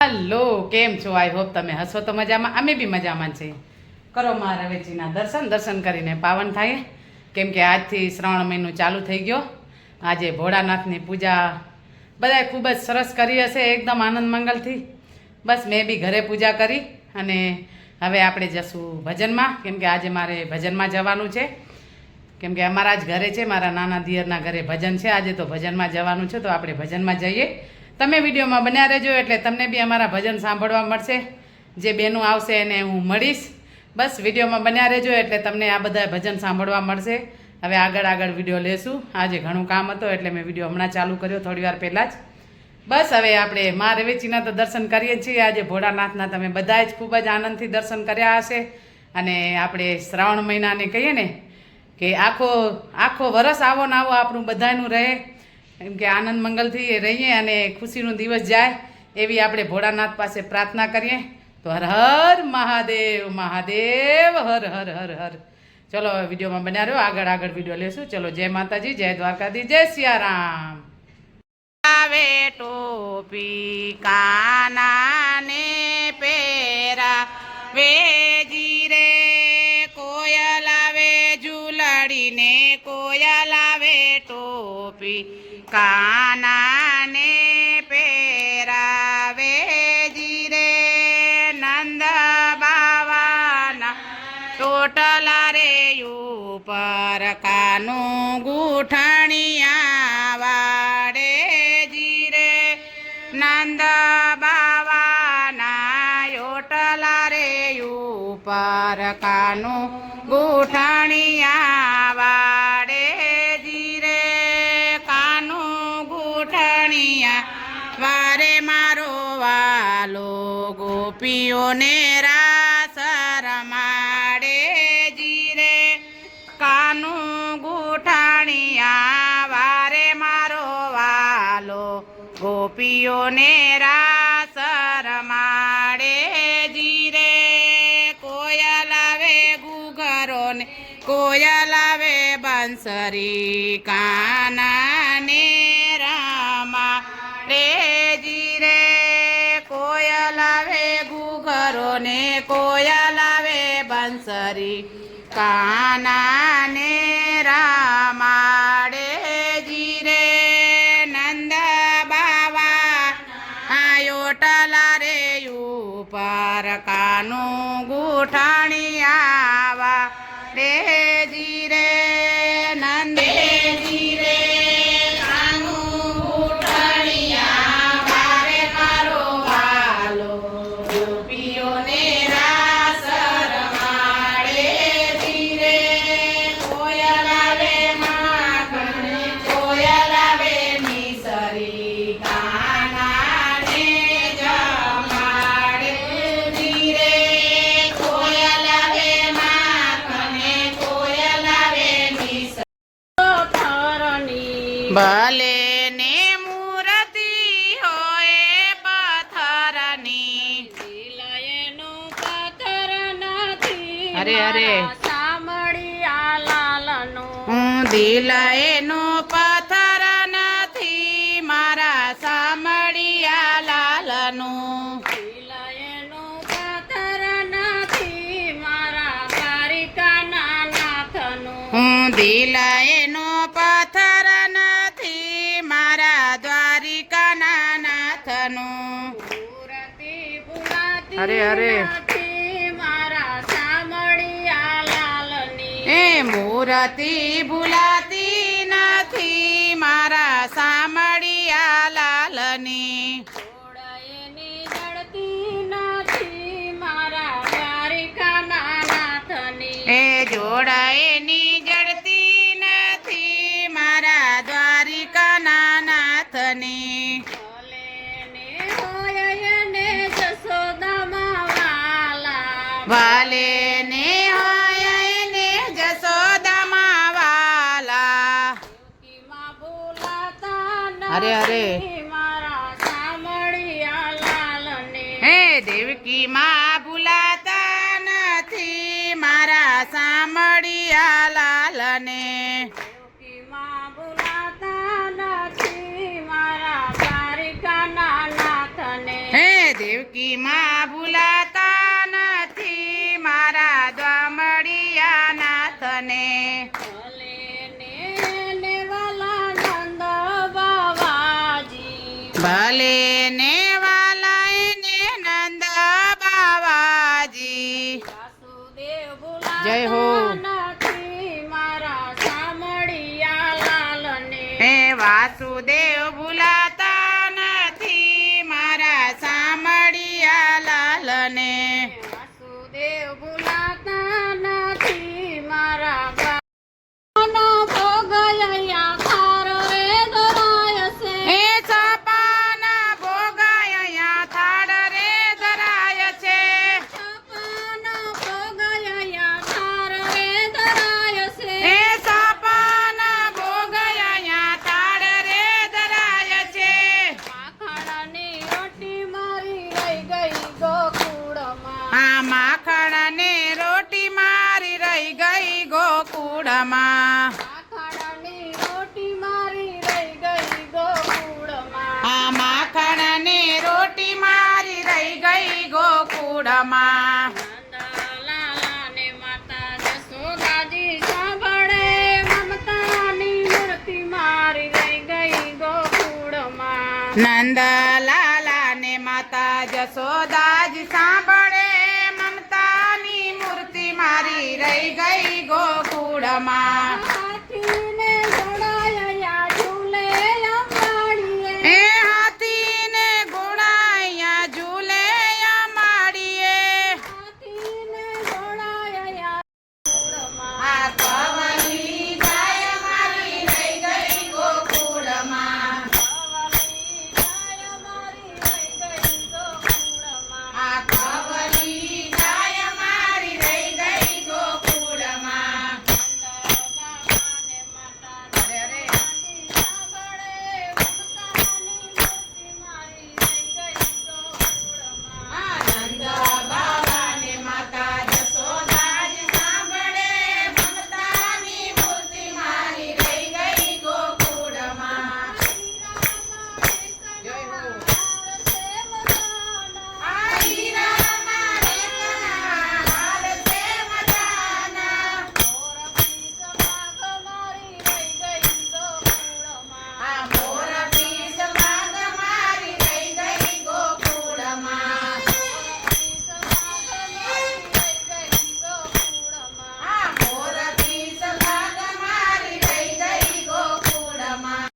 Hello, કેમ છો? I hope તમે હસો તો મજામાં, અમે બી મજામાં છીએ. કરો મારા રવેચીના દર્શન કરીને પાવન થાય, કેમ કે આજથી શ્રાવણ મહિનો ચાલુ થઈ ગયો. આજે ભોળાનાથની પૂજા બધાએ ખૂબ જ સરસ કરી હશે, એકદમ આનંદ મંગલથી. બસ મેં બી ઘરે પૂજા કરી અને હવે આપણે જશું ભજનમાં, કેમ કે આજે મારે ભજનમાં જવાનું છે. કેમ કે અમારા જ ઘરે છે, મારા નાના દિયરના ઘરે ભજન છે આજે, તો ભજનમાં જવાનું છે. તો આપણે ભજનમાં જઈએ. તમે વિડીયોમાં બન્યા રહેજો એટલે તમને બી અમારા ભજન સાંભળવા મળશે. જે બહેનો આવશે એને હું મળીશ. બસ વિડીયોમાં બન્યા રહેજો એટલે તમને આ બધા ભજન સાંભળવા મળશે. હવે આગળ વિડીયો લેશું. આજે ઘણું કામ હતો એટલે મેં વિડીયો હમણાં ચાલુ કર્યો થોડી વાર પહેલાં જ. બસ હવે આપણે મા રવેચીના તો દર્શન કરીએ છીએ. આજે ભોળાનાથના તમે બધાએ જ ખૂબ જ આનંદથી દર્શન કર્યા હશે. અને આપણે શ્રાવણ મહિનાને કહીએ ને કે આખો વરસ આવો ને આવો આપણું બધાનું રહે, કેમ કે આનંદ મંગલથી રહીએ અને ખુશીનો દિવસ જાય એવી આપણે ભોળાનાથ પાસે પ્રાર્થના કરીએ. તો હર હર મહાદેવ મહાદેવ, હર હર હર હર. ચલો હવે વિડીયોમાં બન્યા રહ્યો, આગળ વિડીયો લેશું. ચલો, જય માતાજી, જય દ્વારકાધીશ, જય સિયારામ. આવે ટોપી કાનાને પેરા વેજી રે, કોયલ આવે ઝૂલડીને, કોયલ આવે ટોપી કાનાને પેરાવે જીરે, નંદ બાવાના ટોટલા રે ઉપર કાનું ગૂંઠણિયા વાડે જીરે, નંદ બાવાના યોટલા રે ઉપર કાનું ગૂંઠણિયા વાડે જીરે, કાનું ગૂંઠણિયા વારે મારો વાલો ગોપીઓને રાસ રમાડે જીરે, કાનું ગૂંઠણિયા વારે મારો વાલો ગોપીઓને રાસ રમાડે જીરે, કોયલ આવે ઘૂઘરોને, કોયલ આવે બંસરી, કાનાને રામા રે જીરે, કોયલ આવે ઘૂઘરોને, કોયલ આવે બંસરી, કાનાને રામાડે જીરે, નંદ બાવા આયોટલા રે ઉપર કાનું ગૂંઠણિયા રે જીરે, નંદે જીરે, કાનું ગૂંઠણિયા વારે મારો વાલો ગોપીઓને રાસ રમાડે જીરે, કોયલ આવે માખણ, કોયલ આવે મિસરી, કાનાને જમાડે જીરે, કોયલ આવે માખણ, કોયલ આવે મિસરી. ભલે ને મૂર્તિ હોય પથ્થરની, અરે અરે સામળિયા લાલનું દિલ એનું પથ્થર નથી, મારા સામળિયા લાલનું એનું પાથર નથી, મારા દ્વારિકાના નાથનું દિલ એનો પથ્થર નથી, મારા દ્વારિકાના નાથનું મૂર્તિ ભૂલાતી અરે અરે નથી, મારા સામળિયા લાલની એ મૂર્તિ ભૂલાતી નથી, મારા સામળિયા લાલની જોડાયેની જડતી નથી, મારા દ્વારિકાના નાથની એ જોડાયેની જડતી નથી, મારા દ્વારિકાના નાથની ભલે ને હોય એને જશોદામાં વાલા, વાલે ને હોય એને જશોદામાં વાલા, માં બોલાતા અરે અરે નથી, મારા સામળિયા લાલને હે દેવકી માં ભૂલાતા નથી, મારા સામળિયા લાલને માં બોલાતા નથી, મારા દ્વારિકાના નાથને એને વાલા એને નંદ બાવાજી. વાસુદેવ જય હો. ભૂલાતા નથી મારા સામળિયા લાલને. હે વાસુદેવ ભૂલાતા નથી મારા સામળિયા લાલને. વાસુદેવ ભૂલાતા નથી મારા બાનો ભોગ અહીંયા ખાર રે ધરાય છે. એ સપાના ભોગાયા થાળ રે ધરાય છે. સપાનો ભોગ અહીંયા ખાર રે ધરાય છે. એ સપાના ભોગાયા થાળ રે ધરાય છે. માખણની રોટી મારી રહી ગઈ ગોકુળમાં. આ માખણ ને રોટી મારી રહી ગઈ ગોકુળમાં. માખણની રોટી મારી રહી ગઈ ગોકુળમાં. આ માખણ ને રોટી મારી રહી ગઈ ગોકુળમાં. નંદલાલાને માતા જશોદાજી સાંભળે મમતાની મૂર્તિ મારી રહી ગઈ ગોકુળમાં. નંદલાલા ને માતા જશોદાજી સાંભળે મમતાની મૂર્તિ મારી રહી ગઈ ગોકુળમાં. હાથીને ઘોડાયા ઝૂલે અંબાડીએ. એ હાથીને ઘોડાયા ઝૂલે અમાડીએ. હાથીને ઘોડાયા ગોકુળમાં. આ કવલી ગાય મારી રહી ગઈ ગોકુળમાં. આ કવલી ગાય મારી રહી ગઈ ગોકુળમાં. અરે આનંદ બાબાને માતા જશોદાજી સાંભળે મમતાની મૂર્તિ મારી રહી ગઈ ગોકુળમાં. જય હો. આ હીરાના રેતના હાર છે મજાના. આ મોર પીસ ભાગ મારી રહી ગઈ ગોકુળમાં. આ મોર પીસ ભાગ મારી રહી ગઈ ગોકુળમાં.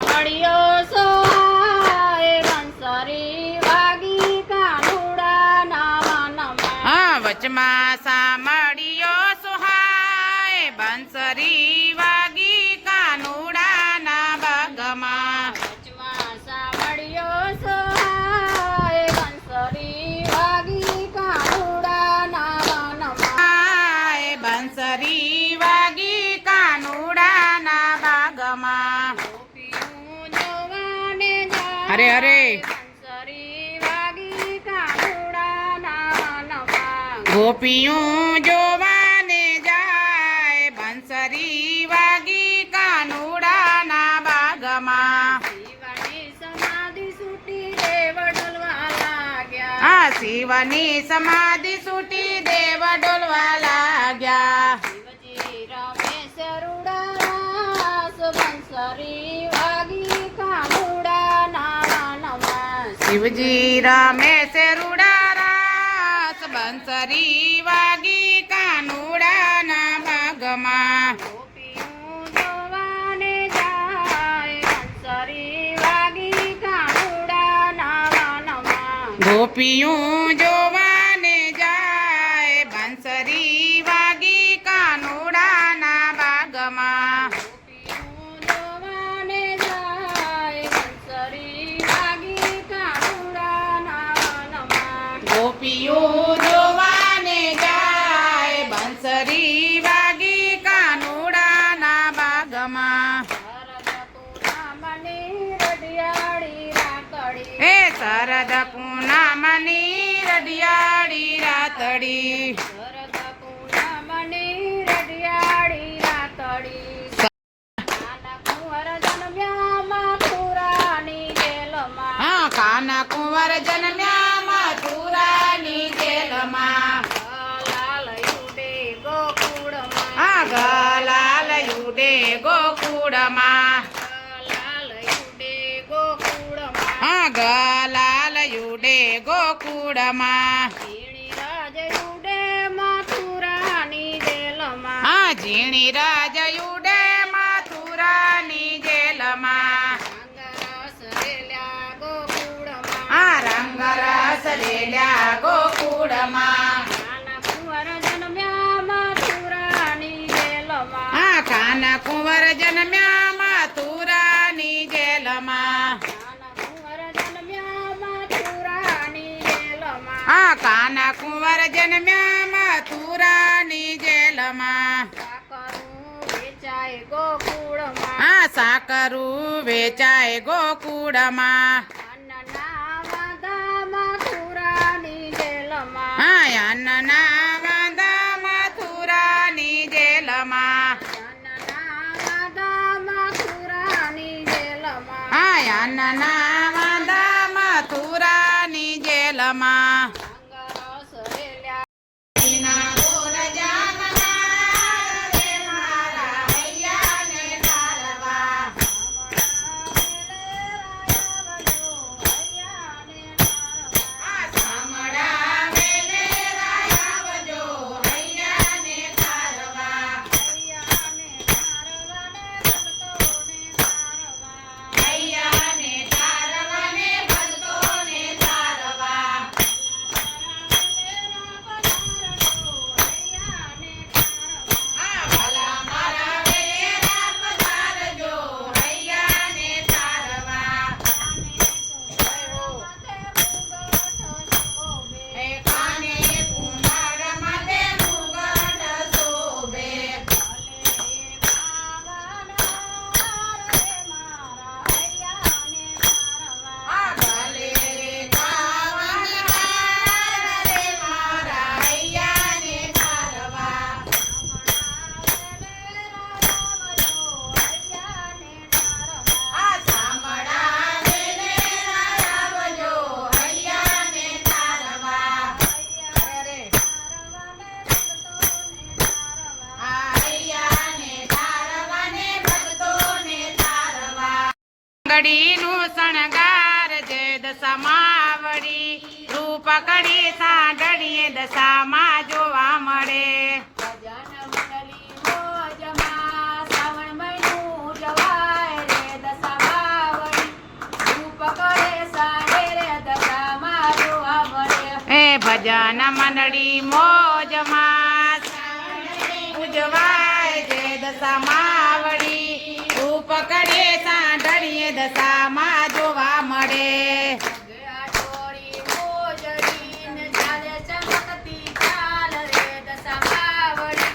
મળ્યો સોહાય બંસરી વાગી કાનુડાના મનમાં. હા વચમાં સાંભળ્યો સુહાય બંસરી વાગી કાનુડાના બગમાં. વચમાં સાંભળ્યો સોહાય બંસરી વાગી કાનુડાના મનમાં. હાય બંસરી વાગી કાનુડાના બાગમાં. ગોપીઓ જોવાને જાય. અરે અરે બંસરી વાગી કાનુડાના મનમાં. ગોપીયું જોવાને જાય બંસરી વાગી કાનુડાના બાગમાં. શિવની સમાધિ છૂટી દેવ ડોલવા લાગ્યા. આ શિવની સમાધિ છૂટી દેવ ડોલવા લાગ્યા. શિવજી રમેશ રૂડા રાસ બંસરી વાગી કાનુડાના મનમાં. શિવજી રમેશ રૂડા રાસ બંસરી વાગી કાનુડાના બાગમાં. ગોપીઓ જોવાને જાય બંસરી વાગી કાનુડાના મનમાં. ગોપીયું જોવાને જાય બંસરી વાગી કાનુડાના બાગમાં. ગોપીઓ જોવાને જાય બંસરી વાગી કાનુડાના મનમાં. શરદ પૂનમની રઢિયાળી રાતડી. શરદ પૂનમની રઢિયાળી રાતડી. નાના કુંવર જન્મ્યા મથુરાની જેલમાં. હા કાના કુંવર જન્મ્યા મથુરાની જેલમાં. લાલ યુડે ગોકુળમાં. હા ગલાલ યુડે ગોકુળમાં. લાલ યુડે ગોકુળમાં. હા ગલા ગોકુળમાં ઝીણી રાજ ઉડે મથુરાની જેલમાં હા ઝીણી રાજ ઉડે મથુરાની જેલમાં રંગરસ રેલ્યા ગોકુળમાં આ રંગ રસ રેલ્યા ગોકુળમાં નાના કુંવર જન્મ્યા મથુરાની જેલમાં હા કાના કુંવર જન્મ્યા મથુરાની જેલમાં નાના કુંવર જન્મ્યા મથુરાની જેલમાં હા કાના કુંવર જન્મ્યા મથુરાની જેલમાં સાકરું વેચાય ગોકુળમાં હા સાકરું વેચાય ગોકુળમાં અન્નના વાદા મથુરાની જેલમાં હા અન્નના વાંદા મથુરાની જેલમાં અન્નના વાદા મથુરાની જેલમાં હા અન્નના વાંદા મથુરાની જેલમાં રંગરસ રેલ્યા ગડીનું શણગાર જે દશામાં વળી રૂપ કડી સાંઢળીએ દશામાં જોવા મળે ભજન મંડળી મોજમાં શ્રાવણ મહિનું જવાય રે દશામાં વળી રૂપ કરે સાંડે રે દશામાં જોવા મળે એ ભજન મંડળી મોજમાં ઉજવાય જે દશામાં વળી રૂપ કડે સાંઢળીએ દશામાં જોવા મળે ટોળી મોજડીને ચાલે ચમકતી ચાલ રે દશામાં વળી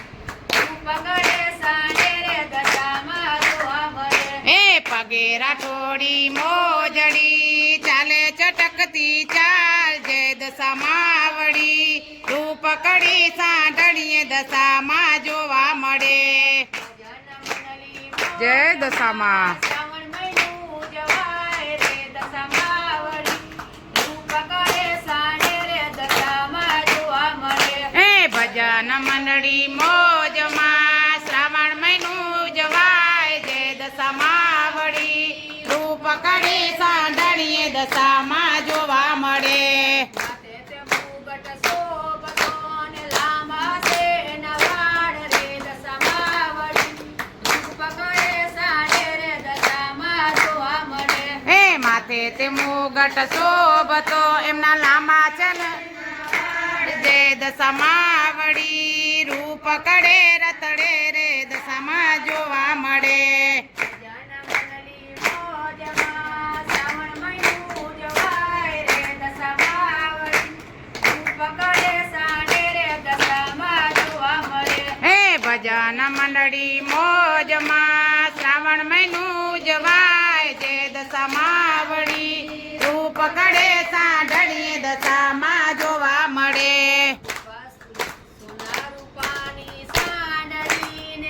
રૂપ કરે સાંડે રે દશામાં જોવા મળે એ પગે રાઠોડી મોજડી ચાલે ચટકતી ચાલ જે દશામાં વળી રૂપ કડી સાંઢળીએ દશામાં જોવા મળે જય દશામાં શ્રાવણ મહિનું જવાય રે દશામાં વળી રૂપ કરે સાંડે રે દશામાં જોવા મળે એ ભજન મંડળી મોજમાં શ્રાવણ મહિનું જવાય જે દશામાં વળી રૂપ કડી સાંઢળીએ દશામાં જોવા મળે માથે તે મુગટ શોભતો ને લાંબા છે એના વાળ રે દશામાં વળી રૂપ કરે સાંડે રે દશામાં જોવા મળે એ માથે તે મુગટ શોભતો એમના લાંબા છે ને જે દશામાં વળી રૂપ કડે રતડે રે દશામાં જોવા મળે ભજન મંડળી મોજમાં શ્રાવણ મહિનું જવા